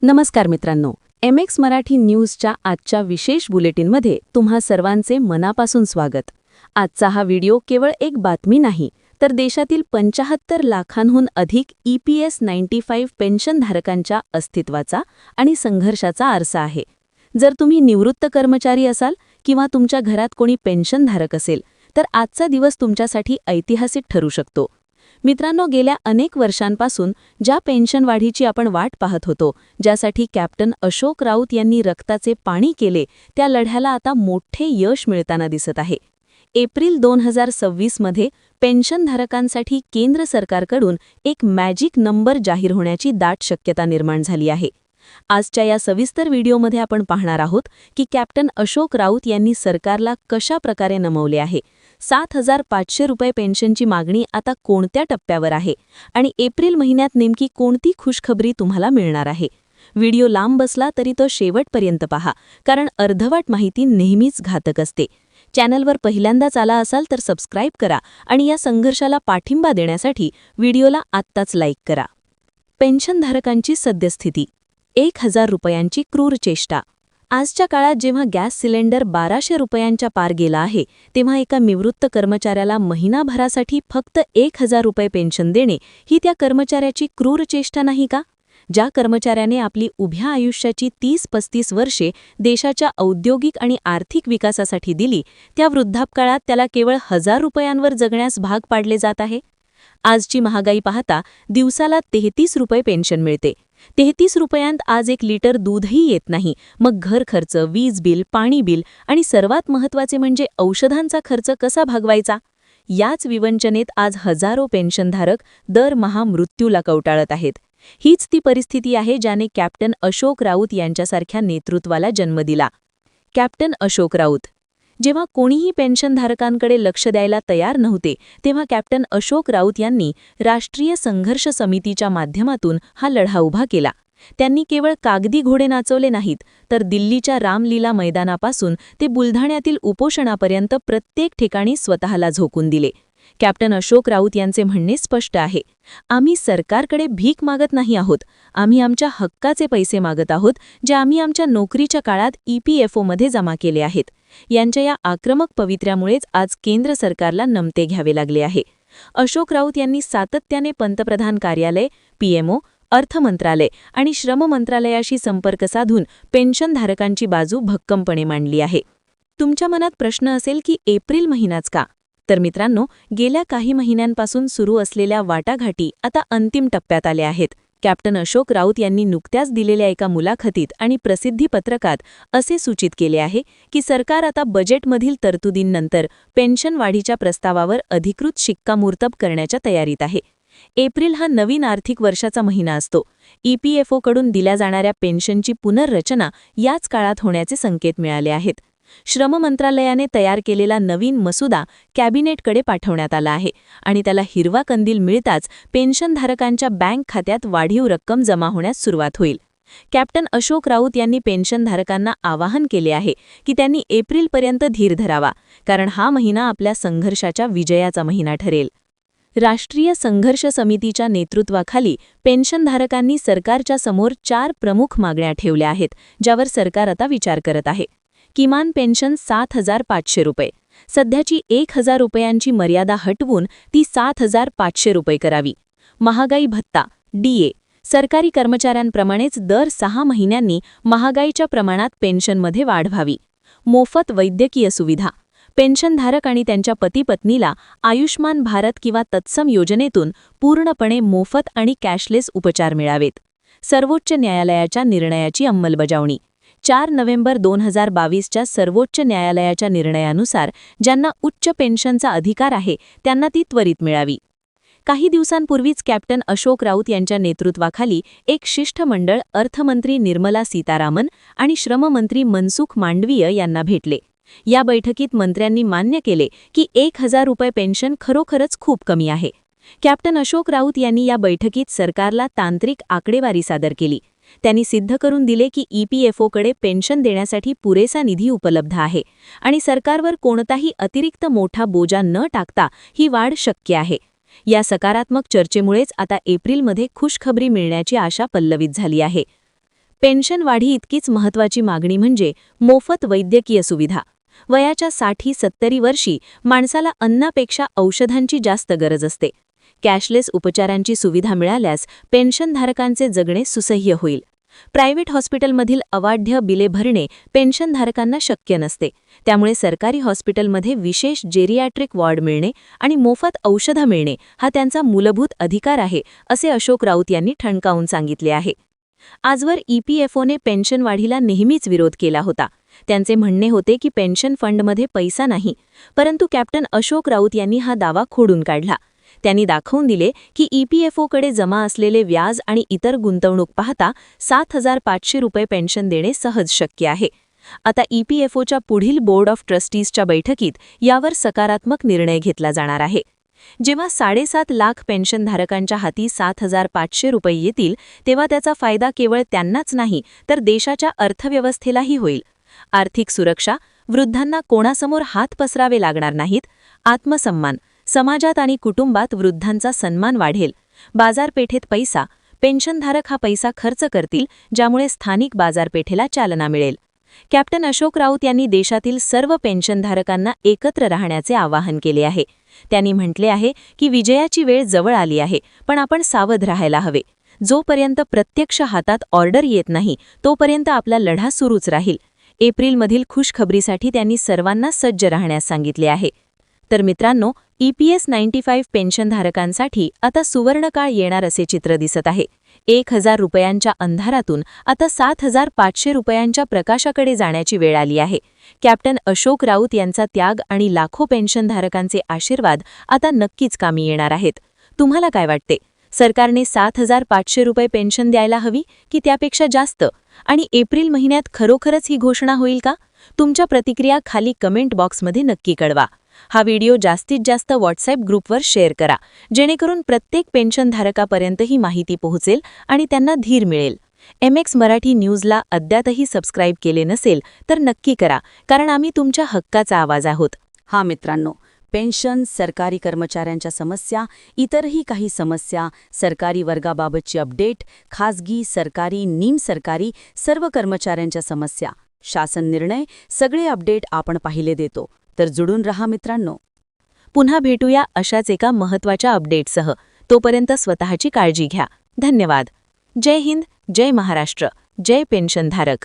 नमस्कार मित्रांनो, MX मराठी न्यूजच्या आजच्या विशेष बुलेटिनमध्ये तुम्हा सर्वांचे मनापासून स्वागत. आजचा हा व्हिडिओ केवळ एक बातमी नाही, तर देशातील 75 लाखांहून अधिक EPS 95 पेन्शनधारकांच्या अस्तित्वाचा आणि संघर्षाचा आरसा आहे. जर तुम्ही निवृत्त कर्मचारी असाल किंवा तुमच्या घरात कोणी पेन्शनधारक असेल, तर आजचा दिवस तुमच्यासाठी ऐतिहासिक ठरू शकतो. मित्रांनो, गेल्या अनेक वर्षांपासून ज्या पेन्शन वाढीची आपण वाट पाहत होतो, ज्यासाठी कॅप्टन अशोक राऊत यांनी रक्ताचे पाणी केले, त्या लढ्याला आता मोठे यश मिळताना दिसत आहे. एप्रिल 2026 मध्ये पेन्शनधारकांसाठी केंद्र सरकारकडून एक मॅजिक नंबर जाहीर होण्याची दाट शक्यता निर्माण झाली आहे. आजच्या या सविस्तर व्हिडिओमध्ये आपण पाहणार आहोत की कॅप्टन अशोक राऊत यांनी सरकारला कशा प्रकारे नमवले आहे, 7,500 रुपये पेन्शनची मागणी आता कोणत्या टप्प्यावर आहे आणि एप्रिल महिन्यात नेमकी कोणती खुशखबरी तुम्हाला मिळणार आहे. व्हिडिओ लांब बसला तरी तो शेवटपर्यंत पहा, कारण अर्धवट माहिती नेहमीच घातक असते. चॅनलवर पहिल्यांदाच आला असाल तर सबस्क्राईब करा आणि या संघर्षाला पाठिंबा देण्यासाठी व्हिडिओला आत्ताच लाईक करा. पेन्शनधारकांची सद्यस्थिती. 1,000 रुपयांची क्रूर चेष्टा. आजच्या काळात जेव्हा गॅस सिलेंडर 1,200 रुपयांच्या पार गेला आहे, तेव्हा एका निवृत्त कर्मचाऱ्याला महिनाभरासाठी फक्त 1,000 रुपये पेन्शन देणे ही त्या कर्मचाऱ्याची क्रूर चेष्टा नाही का? ज्या कर्मचाऱ्याने आपली उभ्या आयुष्याची 30-35 वर्षे देशाच्या औद्योगिक आणि आर्थिक विकासासाठी दिली, त्या वृद्धापकाळात त्याला केवळ 1,000 रुपयांवर जगण्यास भाग पाडले जात आहे. आजची महागाई पाहता दिवसाला 33 रुपये पेन्शन मिळते. 33 रुपयांत आज 1 लिटर दूधही येत नाही. मग घर खर्च, वीज बिल, पाणी बिल आणि सर्वात महत्त्वाचे म्हणजे औषधांचा खर्च कसा भागवायचा? याच विवंचनेत आज हजारो पेन्शनधारक दरमहा मृत्यूला कवटाळत आहेत. हीच ती परिस्थिती आहे ज्याने कॅप्टन अशोक राऊत यांच्यासारख्या नेतृत्वाला जन्म दिला. कॅप्टन अशोक राऊत. जेव्हा कोणीही पेन्शनधारकांकडे लक्ष द्यायला तयार नव्हते, तेव्हा कॅप्टन अशोक राऊत यांनी राष्ट्रीय संघर्ष समितीच्या माध्यमातून हा लढा उभा केला. त्यांनी केवळ कागदी घोडे नाचवले नाहीत, तर दिल्लीच्या रामलीला मैदानापासून ते बुलढाण्यातील उपोषणापर्यंत प्रत्येक ठिकाणी स्वतःला झोकून दिले. कॅप्टन अशोक राऊत यांचे म्हणणे स्पष्ट आहे. आम्ही सरकारकडे भीक मागत नाही आहोत, आम्ही आमच्या हक्काचे पैसे मागत आहोत, जे आम्ही आमच्या नोकरीच्या काळात EPFO मध्ये जमा केले आहेत. यांच्या या आक्रमक पवित्र्यामुळेच आज केंद्र सरकारला नमते घ्यावे लागले आहे. अशोक राऊत यांनी सातत्याने पंतप्रधान कार्यालय, PMO, अर्थ मंत्रालय आणि श्रम मंत्रालयाशी संपर्क साधून पेन्शनधारकांची बाजू भक्कमपणे मांडली आहे. तुमच्या मनात प्रश्न असेल की एप्रिल महिनाच का? तर मित्रांनो, गेल्या काही महिन्यांपासून सुरू असलेल्या वाटाघाटी आता अंतिम टप्प्यात आल्या आहेत. कॅप्टन अशोक राऊत यांनी नुकत्याच दिलेल्या एका मुलाखतीत आणि प्रसिद्धी पत्रकात असे सूचित केले आहे की सरकार आता बजेटमधील तरतुदींनंतर पेन्शन वाढीच्या प्रस्तावावर अधिकृत शिक्कामोर्तब करण्याच्या तयारीत आहे. एप्रिल हा नवीन आर्थिक वर्षाचा महिना असतो. EPFO कडून दिल्या जाणाऱ्या पेन्शनची पुनर्रचना याच काळात होण्याचे संकेत मिळाले आहेत. श्रम मंत्रालयाने तयार केलेला नवीन मसुदा कॅबिनेटकडे पाठवण्यात आला आहे आणि त्याला हिरवा कंदील मिळताच पेन्शनधारकांच्या बँक खात्यात वाढीव रक्कम जमा होण्यास सुरुवात होईल. कॅप्टन अशोक राऊत यांनी पेन्शनधारकांना आवाहन केले आहे की त्यांनी एप्रिलपर्यंत धीर धरावा, कारण हा महिना आपल्या संघर्षाच्या विजयाचा महिना ठरेल. राष्ट्रीय संघर्ष समितीच्या नेतृत्वाखाली पेन्शनधारकांनी सरकारच्या समोर 4 प्रमुख मागण्या ठेवल्या आहेत, ज्यावर सरकार आता विचार करत आहे. किमान पेन्शन 7,500 रुपये. सध्याची 1,000 रुपयांची मर्यादा हटवून ती 7,500 रुपये करावी. महागाई भत्ता, DA. सरकारी कर्मचाऱ्यांप्रमाणेच दर 6 महिन्यांनी महागाईच्या प्रमाणात पेन्शनमध्ये वाढ व्हावी. मोफत वैद्यकीय सुविधा. पेन्शनधारक आणि त्यांच्या पती-पत्नीला आयुष्मान भारत किंवा तत्सम योजनेतून पूर्णपणे मोफत आणि कॅशलेस उपचार मिळावेत. सर्वोच्च न्यायालयाच्या निर्णयाची अंमलबजावणी. 4 नोव्हेंबर 2022च्या सर्वोच्च न्यायालयाच्या निर्णयानुसार ज्यांना उच्च पेन्शनचा अधिकार आहे त्यांना ती त्वरित मिळावी. काही दिवसांपूर्वीच कॅप्टन अशोक राऊत यांच्या नेतृत्वाखाली एक शिष्टमंडळ अर्थमंत्री निर्मला सीतारामन आणि श्रममंत्री मनसुख मांडवीय यांना भेटले. या बैठकीत मंत्र्यांनी मान्य केले की 1,000 रुपये पेन्शन खरोखरच खूप कमी आहे. कॅप्टन अशोक राऊत यांनी या बैठकीत सरकारला तांत्रिक आकडेवारी सादर केली. त्यांनी सिद्ध करून दिले की EPFO कडे पेन्शन देण्यासाठी पुरेसा निधी उपलब्ध आहे आणि सरकारवर कोणताही अतिरिक्त मोठा बोजा न टाकता ही वाढ शक्य आहे. या सकारात्मक चर्चेमुळेच आता एप्रिलमध्ये खुशखबरी मिळण्याची आशा पल्लवित झाली आहे. पेन्शन वाढी इतकीच महत्त्वाची मागणी म्हणजे मोफत वैद्यकीय सुविधा. वयाच्या 60-70 वर्षी माणसाला अन्नापेक्षा औषधांची जास्त गरज असते. कॅशलेस उपचारांची सुविधा मिळाल्यास पेन्शनधारकांचे जगणे सुसह्य होईल. प्रायव्हेट हॉस्पिटलमधील अवाढ्य बिले भरणे पेन्शनधारकांना शक्य नसते. त्यामुळे सरकारी हॉस्पिटलमध्ये विशेष जेरियाट्रिक वॉर्ड मिळणे आणि मोफत औषधं मिळणे हा त्यांचा मूलभूत अधिकार आहे, असे अशोक राऊत यांनी ठणकावून सांगितले आहे. आजवर EPFOने पेन्शन वाढीला नेहमीच विरोध केला होता. त्यांचे म्हणणे होते की पेन्शन फंडमध्ये पैसा नाही, परंतु कॅप्टन अशोक राऊत यांनी हा दावा खोडून काढला. त्यांनी दाखवून दिले की EPFOकडे जमा असलेले व्याज आणि इतर गुंतवणूक पाहता 7,500 रुपये पेन्शन देणे सहज शक्य आहे. आता EPFOच्या पुढील बोर्ड ऑफ ट्रस्टीजच्या बैठकीत यावर सकारात्मक निर्णय घेतला जाणार आहे. जेव्हा 7.5 लाख पेन्शनधारकांच्या हाती 7,500 रुपये येतील, तेव्हा त्याचा फायदा केवळ त्यांनाच नाही तर देशाच्या अर्थव्यवस्थेलाही होईल. आर्थिक सुरक्षा, वृद्धांना कोणासमोर हात पसरावे लागणार नाहीत, आत्मसन्मान, समाजात आणि कुटुंबात वृद्धांचा सन्मान वाढेल. बाजारपेठेत पैसा, पेन्शनधारक हा पैसा खर्च करतील, ज्यामुळे स्थानिक बाजारपेठेला चालना मिळेल. कॅप्टन अशोक राऊत यांनी देशातील सर्व पेन्शनधारकांना एकत्र राहण्याचे आवाहन केले आहे. त्यांनी म्हटले आहे की विजयाची वेळ जवळ आली आहे, पण आपण सावध राहायला हवे. जोपर्यंत प्रत्यक्ष हातात ऑर्डर येत नाही तोपर्यंत आपला लढा सुरूच राहील. एप्रिलमधील खुशखबरीसाठी त्यांनी सर्वांना सज्ज राहण्यास सांगितले आहे. तर मित्रांनो, EPS 95 पेन्शनधारकांसाठी आता सुवर्णकाळ येणार असे चित्र दिसत आहे. 1,000 रुपयांच्या अंधारातून आता 7,500 रुपयांच्या प्रकाशाकडे जाण्याची वेळ आली आहे. कॅप्टन अशोक राऊत यांचा त्याग आणि लाखो पेन्शनधारकांचे आशीर्वाद आता नक्कीच कामी येणार आहेत. तुम्हाला काय वाटते? सरकारने 7,500 रुपये पेन्शन द्यायला हवी की त्यापेक्षा जास्त? आणि एप्रिल महिन्यात खरोखरच ही घोषणा होईल का? तुमच्या प्रतिक्रिया खाली कमेंट बॉक्समध्ये नक्की कळवा. हा व्हिडिओ जास्तीत जास्त व्हॉट्सॲप ग्रुपवर शेअर करा, जेणेकरून प्रत्येक पेन्शनधारकापर्यंत ही माहिती पोहोचेल आणि त्यांना धीर मिळेल. MX मराठी न्यूजला अद्यापही सबस्क्राईब केले नसेल तर नक्की करा, कारण आम्ही तुमच्या हक्काचा आवाज आहोत. हा मित्रांनो, पेन्शन, सरकारी कर्मचाऱ्यांच्या समस्या, इतरही काही समस्या, सरकारी वर्गाबाबतची अपडेट, खाजगी, सरकारी, निमसरकारी सर्व कर्मचाऱ्यांच्या समस्या, शासन निर्णय, सगळे अपडेट आपण पाहिले देतो. तर जुडून रहा मित्रांनो. पुन्हा भेटूया अशाच एका महत्त्वाच्या अपडेटसह. तोपर्यंत स्वतःची काळजी घ्या. धन्यवाद. जय हिंद, जय महाराष्ट्र, जय पेन्शनधारक.